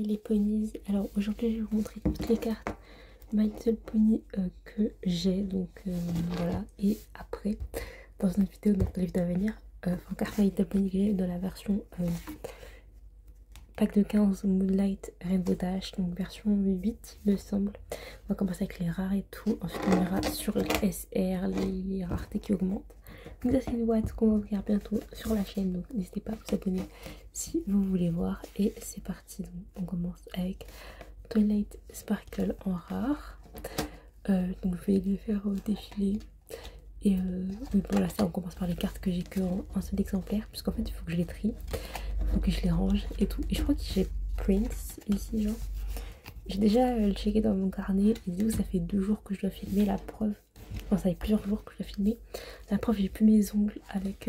Les ponies. Alors aujourd'hui je vais vous montrer toutes les cartes My Little Pony que j'ai. Donc voilà. Et après, dans une vidéo, donc la vidéo à venir, enfin carte My Little Pony que j'ai dans la version pack de 15 Moonlight Rainbow Dash, donc version 8 il me semble. On va commencer avec les rares et tout. Ensuite on ira sur les SR, les raretés qui augmentent. Donc ça c'est une boîte qu'on va ouvrir bientôt sur la chaîne, donc n'hésitez pas à vous abonner si vous voulez voir. Et c'est parti, donc on commence avec Twilight Sparkle en rare. Donc je vais les faire défiler. Et oui, bon là ça on commence par les cartes que j'ai que en un seul exemplaire, puisqu'en fait il faut que je les trie, il faut que je les range et tout. Et je crois que j'ai Prince ici, genre j'ai déjà checké dans mon carnet et du coup ça fait 2 jours que je dois filmer. La preuve, enfin ça fait plusieurs jours que je dois filmer. La preuve, j'ai plus mes ongles avec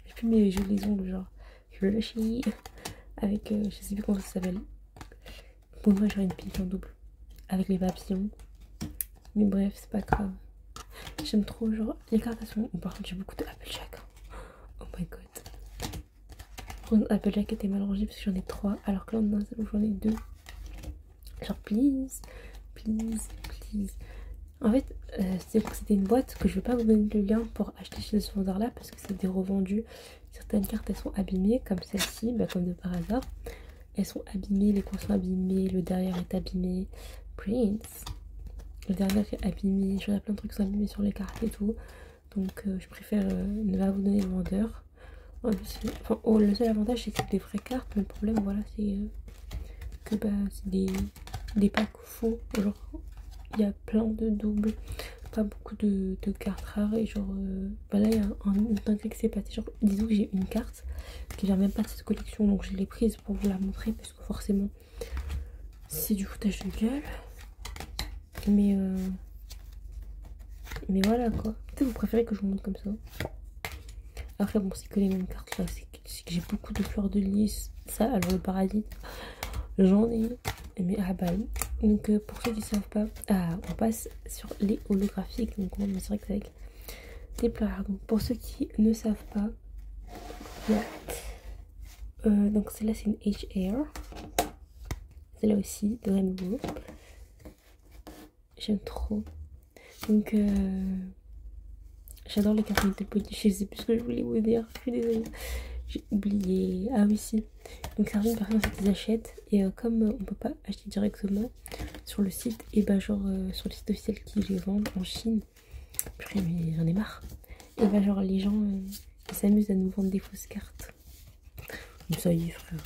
j'ai plus mes jolis ongles, genre je le chie avec je sais plus comment ça s'appelle. Pour moi j'aurais une pique en double avec les papillons, mais bref c'est pas grave. J'aime trop genre les cartes à son. Par contre j'ai beaucoup de Applejack. Oh my god. Applejack était mal rangé parce que j'en ai 3 alors que là dans un seul j'en ai 2. Genre please, please, please. En fait c'était une boîte que je vais pas vous donner le lien pour acheter chez ce vendeur là parce que c'est des revendus. Certaines cartes elles sont abîmées comme celle-ci, bah, comme de par hasard. Elles sont abîmées, les coins sont abîmés, le derrière est abîmé. Prince. Le dernier est abîmé, j'en ai plein de trucs qui sont abîmés sur les cartes et tout. Donc je préfère ne pas vous donner le vendeur. Enfin, oh, le seul avantage c'est que c'est des vraies cartes, mais le problème voilà c'est que bah, c'est des packs faux. Genre il y a plein de doubles, pas beaucoup de cartes rares. Et genre bah là il y a un truc qui s'est passé. Genre disons que j'ai une carte qui vient même pas de cette collection, donc je l'ai prise pour vous la montrer parce que forcément c'est du foutage de gueule. Mais voilà quoi. Peut-être vous préférez que je vous montre comme ça. Après bon c'est que les mêmes cartes là. C'est que j'ai beaucoup de fleurs de lys. Ça alors le parasite j'en ai. Mais ah bah oui. Donc pour ceux qui savent pas, on passe sur les holographiques. Donc on va m'assurer que c'est avec des pleurs. Donc pour ceux qui ne savent pas, donc celle-là c'est une HR. Celle-là aussi de Rainbow. J'aime trop. Donc j'adore les cartes de Pony. Je sais plus ce que je voulais vous dire. Je suis désolée. J'ai oublié. Ah oui si. Donc certaines personnes qui achètent. Et comme on peut pas acheter directement sur le site. Et bah genre sur le site officiel qui les vendent en Chine. Purée mais j'en ai marre. Et bah genre les gens ils s'amusent à nous vendre des fausses cartes. Mais ça y est frère.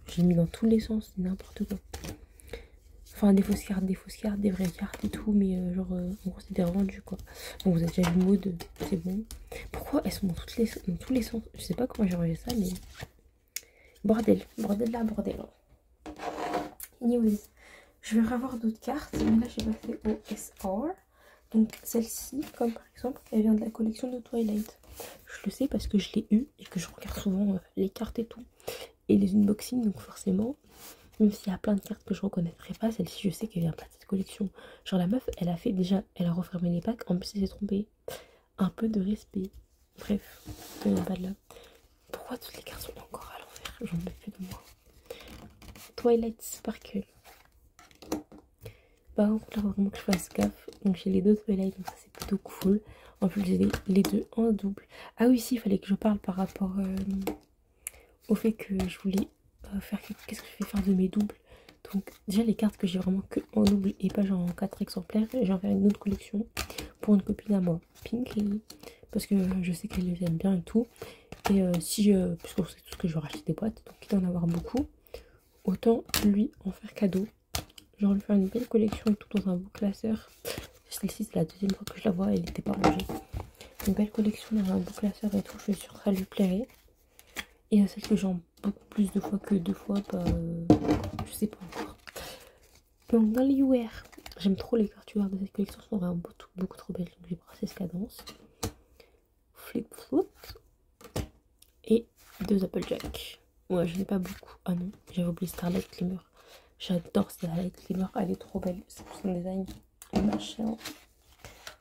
J'ai mis dans tous les sens. N'importe quoi. Enfin des fausses cartes, des vraies cartes et tout, mais genre en gros c'est des revendus quoi. Bon vous avez déjà vu le mode, c'est bon. Pourquoi elles sont dans tous les sens? Je sais pas comment j'ai rangé ça, mais bordel, bordel là, bordel. Anyways, je vais revoir d'autres cartes, mais là j'ai passé au SR. Donc celle-ci, comme par exemple, elle vient de la collection de Twilight. Je le sais parce que je l'ai eu et que je regarde souvent les cartes et tout. Et les unboxings, donc forcément. Même s'il y a plein de cartes que je reconnaîtrais pas, celle-ci je sais qu'elle vient pas de cette collection. Genre la meuf elle a fait déjà, elle a refermé les packs, en plus elle s'est trompée. Un peu de respect. Bref, ça vient pas de là. Pourquoi toutes les cartes sont encore à l'envers? J'en peux plus de moi. Twilight Sparkle. Par contre là vraiment que je fasse gaffe. Donc j'ai les deux Twilight, donc ça c'est plutôt cool. En plus j'ai les deux en double. Ah oui si, il fallait que je parle par rapport au fait que je voulais faire qu'est-ce que je vais faire de mes doubles. Donc déjà les cartes que j'ai vraiment que en double et pas genre en 4 exemplaires, j'en faire une autre collection pour une copine à moi, Pinky, parce que je sais qu'elle les aime bien et tout. Et si puisqu'on sait tous que je vais racheter des boîtes, donc il doit en avoir beaucoup, autant lui en faire cadeau, genre lui faire une belle collection et tout dans un beau classeur. Celle-ci c'est la deuxième fois que je la vois, elle n'était pas rangée. Une belle collection dans un beau classeur et tout, je suis sûre que ça lui plairait. Et celle que j'en beaucoup plus de fois que 2 fois, bah, je sais pas encore. Donc dans les UR, j'aime trop les cartes UR de cette collection, sont vraiment beaucoup trop belles. Donc j'ai Princess Cadence, Flip Flop et 2 Applejack. Ouais, je n'ai pas beaucoup. Ah non, j'avais oublié Starlight Glimmer. J'adore Starlight Glimmer, elle est trop belle. C'est pour son design machin.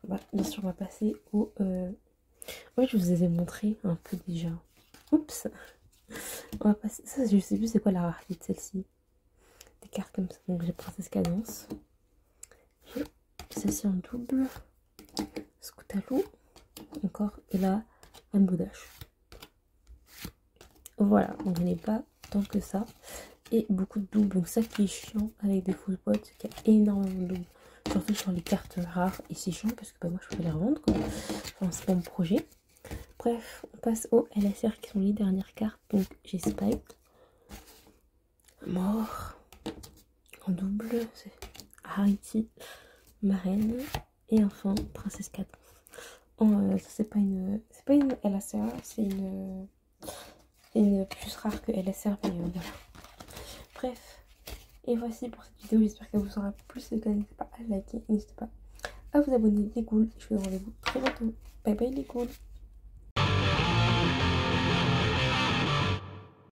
Bah, bien sûr, on va passer au. Ouais, je vous ai montré un peu déjà. Oups! On va passer. Ça, je sais plus c'est quoi la rareté de celle-ci. Des cartes comme ça. Donc j'ai Princesse Cadence. J'ai celle-ci en double. Scoutalou. Encore. Et là, Anne Boudache. Voilà. Donc je n'ai pas tant que ça. Et beaucoup de doubles. Donc ça qui est chiant avec des fausses boîtes, c'est qu'il y a énormément de doubles. Surtout sur les cartes rares. Et c'est chiant parce que bah, moi je peux les revendre quoi. Enfin, c'est pas mon projet. Bref, on passe aux LSR qui sont les dernières cartes. Donc j'ai Spike, Mort, en double, c'est Harity, Marraine et enfin Princesse Cadence. Ça c'est pas une LSR, c'est une plus rare que LSR, mais voilà. Bref, et voici pour cette vidéo, j'espère qu'elle vous aura plu. Si n'hésitez pas à liker, n'hésitez pas à vous abonner les ghouls. Je vous donne rendez-vous très bientôt. Bye bye les ghouls.